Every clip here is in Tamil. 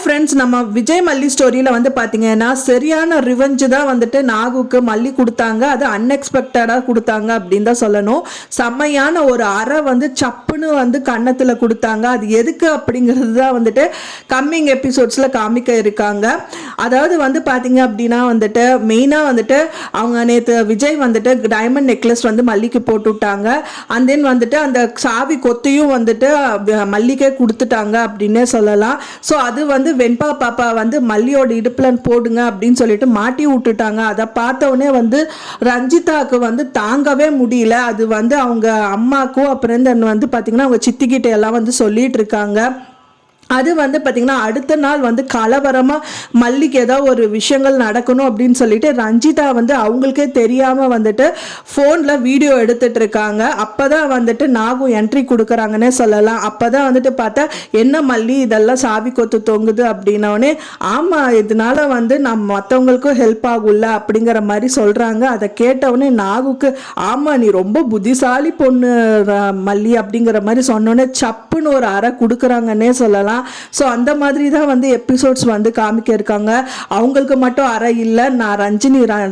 ஃப்ரெண்ட்ஸ், நம்ம விஜய் மல்லி ஸ்டோரியில் வந்து பார்த்தீங்கன்னா சரியான ரிவெஞ்சு தான் வந்துட்டு நாகுக்கு மல்லி கொடுத்தாங்க. அது அன்எக்ஸ்பெக்டடாக கொடுத்தாங்க அப்படின்னு தான் சொல்லணும். செம்மையான ஒரு அறை வந்து சப்புன்னு வந்து கன்னத்தில் கொடுத்தாங்க. அது எதுக்கு அப்படிங்கிறது தான் வந்துட்டு கம்மிங் எபிசோட்ஸில் காமிக்க இருக்காங்க. அதாவது வந்து பார்த்தீங்க அப்படின்னா வந்துட்டு மெயினாக வந்துட்டு அவங்க நேற்று விஜய் வந்துட்டு டைமண்ட் நெக்லஸ் வந்து மல்லிக்கு போட்டு விட்டாங்க. அண்ட் தென் வந்துட்டு அந்த சாவி கொத்தையும் வந்துட்டு மல்லிக்கே கொடுத்துட்டாங்க அப்படின்னே சொல்லலாம். ஸோ அது வந்து வெண்பா பாப்பா வந்து மல்லியோட இடுப்பில் போடுங்க அப்படின்னு சொல்லிட்டு மாட்டி விட்டுட்டாங்க. அதை பார்த்தவொடனே வந்து ரஞ்சிதாவுக்கு வந்து தாங்கவே முடியல. அது வந்து அவங்க அம்மாக்கும் அப்புறம் வந்து பார்த்தீங்கன்னா அவங்க சித்திக்கிட்ட எல்லாம் வந்து சொல்லிட்டு இருக்காங்க. அது வந்து பார்த்திங்கன்னா அடுத்த நாள் வந்து கலவரமாக மல்லிக்கு ஏதோ ஒரு விஷயங்கள் நடக்கணும் அப்படின்னு சொல்லிட்டு ரஞ்சிதா வந்து அவங்களுக்கே தெரியாமல் வந்துட்டு ஃபோனில் வீடியோ எடுத்துகிட்டு இருக்காங்க. அப்போ தான் வந்துட்டு நாகு என்ட்ரி கொடுக்குறாங்கன்னே சொல்லலாம். அப்போ தான் வந்துட்டு பார்த்தா என்ன மல்லி இதெல்லாம் சாவி கொத்து தொங்குது அப்படின்னோடனே ஆமாம் இதனால வந்து நம்ம மற்றவங்களுக்கும் ஹெல்ப் ஆகும்ல அப்படிங்கிற மாதிரி சொல்கிறாங்க. அதை கேட்டவுடனே நாகுக்கு ஆமாம் நீ ரொம்ப புத்திசாலி பொண்ணு மல்லி அப்படிங்கிற மாதிரி சொன்னோடனே சப்புன்னு ஒரு அறை கொடுக்குறாங்கன்னே சொல்லலாம். ஸோ அந்த மாதிரி தான் வந்து எபிசோட்ஸ் வந்து காமிக்க இருக்காங்க. அவங்களுக்கு மட்டும் அறை இல்லை, நான்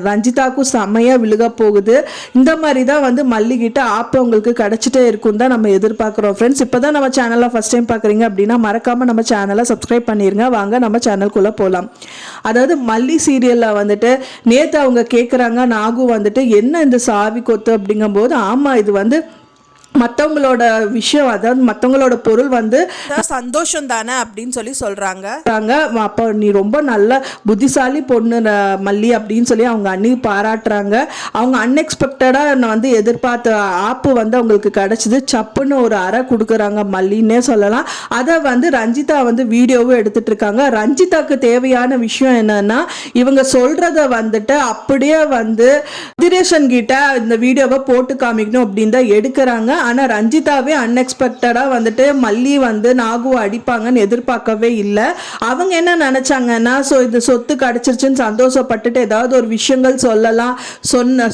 ரஞ்சிதாக்கும் செம்மையாக விழுக போகுது. இந்த மாதிரி தான் வந்து மல்லிகிட்ட ஆப்பு அவங்களுக்கு கிடச்சிட்டே இருக்கும் தான் நம்ம எதிர்பார்க்குறோம். ஃப்ரெண்ட்ஸ், இப்போ தான் நம்ம சேனலை ஃபஸ்ட் டைம் பார்க்குறீங்க அப்படின்னா மறக்காமல் நம்ம சேனலை சப்ஸ்கிரைப் பண்ணிடுங்க. வாங்க நம்ம சேனலுக்குள்ளே போகலாம். அதாவது மல்லி சீரியலில் வந்துட்டு நேற்று அவங்க கேட்குறாங்க நாகு வந்துட்டு என்ன இந்த சாவி கொத்து அப்படிங்கும்போது ஆமாம் இது வந்து மற்றவங்களோட விஷயம், அதாவது மற்றவங்களோட பொருள் வந்து சந்தோஷம் தானே அப்படின்னு சொல்லி சொல்கிறாங்க. அப்போ நீ ரொம்ப நல்ல புத்திசாலி பொண்ணு மல்லி அப்படின்னு சொல்லி அவங்க அண்ணி பாராட்டுறாங்க. அவங்க அன்எக்ஸ்பெக்டடாக வந்து எதிர்பார்த்த ஆப்பு வந்து அவங்களுக்கு கிடச்சிது. சப்புன்னு ஒரு அறை கொடுக்குறாங்க மல்லின்னே சொல்லலாம். அதை வந்து ரஞ்சிதா வந்து வீடியோவும் எடுத்துகிட்டு இருக்காங்க. ரஞ்சிதாவுக்கு தேவையான விஷயம் என்னன்னா இவங்க சொல்கிறத வந்துட்டு அப்படியே வந்து திரேஷன் கிட்ட இந்த வீடியோவை போட்டு காமிக்கணும் அப்படின்னு தான் எடுக்கிறாங்க. ஆனால் ரஞ்சிதாவே அன்எக்ஸ்பெக்டடாக வந்துட்டு மல்லி வந்து நாகுவை அடிப்பாங்கன்னு எதிர்பார்க்கவே இல்லை. அவங்க என்ன நினச்சாங்கன்னா ஸோ இது சொத்து கிடச்சிருச்சுன்னு சந்தோஷப்பட்டுட்டு ஏதாவது ஒரு விஷயங்கள் சொல்லலாம்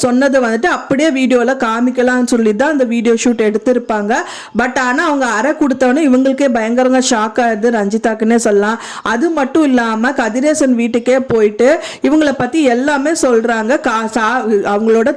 சொன்னதை வந்துட்டு அப்படியே வீடியோவில் காமிக்கலாம்னு சொல்லி தான் அந்த வீடியோ ஷூட் எடுத்திருப்பாங்க. பட் ஆனால் அவங்க அறை கொடுத்தவொடனே இவங்களுக்கே பயங்கரங்க ஷாக் ஆகுது ரஞ்சிதாக்குன்னே சொல்லலாம். அது மட்டும் இல்லாமல் கதிரேசன் வீட்டுக்கே போயிட்டு இவங்களை பற்றி எல்லாமே சொல்கிறாங்க. அவங்களோட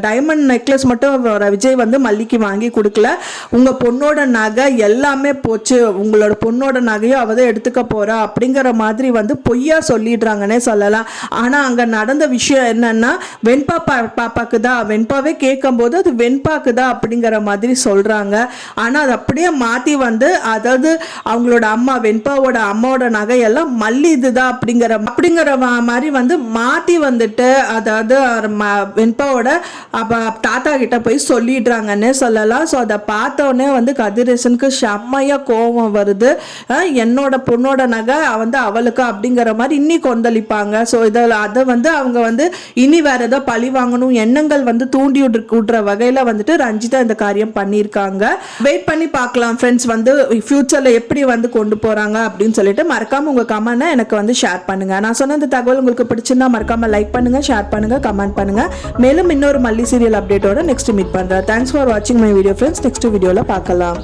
டைமண்ட் நெக்லஸ் மட்டும் விஜய் வந்து மல்லிக்கு வாங்கி கொடுக்கல, உங்க பொண்ணோட நகை எல்லாமே போச்சு, உங்களோட பொண்ணோட நகையும் அவதான் எடுத்துக்க போறா அப்படிங்கிற மாதிரி வந்து பொய்யா சொல்லிடுறாங்கன்னே சொல்லலாம். ஆனா அங்க நடந்த விஷயம் என்னன்னா வெண்பா பாப்பாக்கு தான், வெண்பாவே கேட்கும் போது அது வெண்பாக்கு தான் அப்படிங்கிற மாதிரி சொல்றாங்க. ஆனா அது அப்படியே மாத்தி வந்து அதாவது அவங்களோட அம்மா வெண்பாவோட அம்மாவோட நகையெல்லாம் மல்லி இதுதான் அப்படிங்கிற மாதிரி வந்து மாத்தி வந்துட்டு அதாவது வெண்பாவோட தாத்தா கிட்ட போய் சொல்லிடுறாங்கன்னே சொல்லலாம். ஸோ அதை பார்த்தோன்னே வந்து கதிரேசனுக்கு செம்மையாக கோபம் வருது. என்னோட பொண்ணோட நகை வந்து அவளுக்கு அப்படிங்கிற மாதிரி இன்னி கொந்தளிப்பாங்க. ஸோ இதில் அதை வந்து அவங்க வந்து இனி வேற ஏதோ பழி வாங்கணும் எண்ணங்கள் வந்து தூண்டி விடுற வகையில் வந்துட்டு ரஞ்சிதா இந்த காரியம் பண்ணியிருக்காங்க. வெயிட் பண்ணி பார்க்கலாம் ஃப்ரெண்ட்ஸ், வந்து ஃபியூச்சரில் எப்படி வந்து கொண்டு போகிறாங்க அப்படின்னு சொல்லிட்டு மறக்காமல் உங்கள் கமெண்ட்டை எனக்கு வந்து ஷேர் பண்ணுங்கள். நான் சொன்ன இந்த தகவல் உங்களுக்கு பிடிச்சிருந்தா மறக்காமல் லைக் பண்ணுங்கள், ஷேர் பண்ணுங்கள், கமெண்ட் பண்ணுங்கள். மேலும் இன்னொரு மல்லி சீரியல் அப்டேட்டோட நெக்ஸ்ட் மீட் பண்ணுறேன். தேங்க்ஸ் ஃபார் வாட்சிங் மை வீடியோ ஃப்ரெண்ட்ஸ். நெக்ஸ்ட் வீடியோவில் பார்க்கலாம்.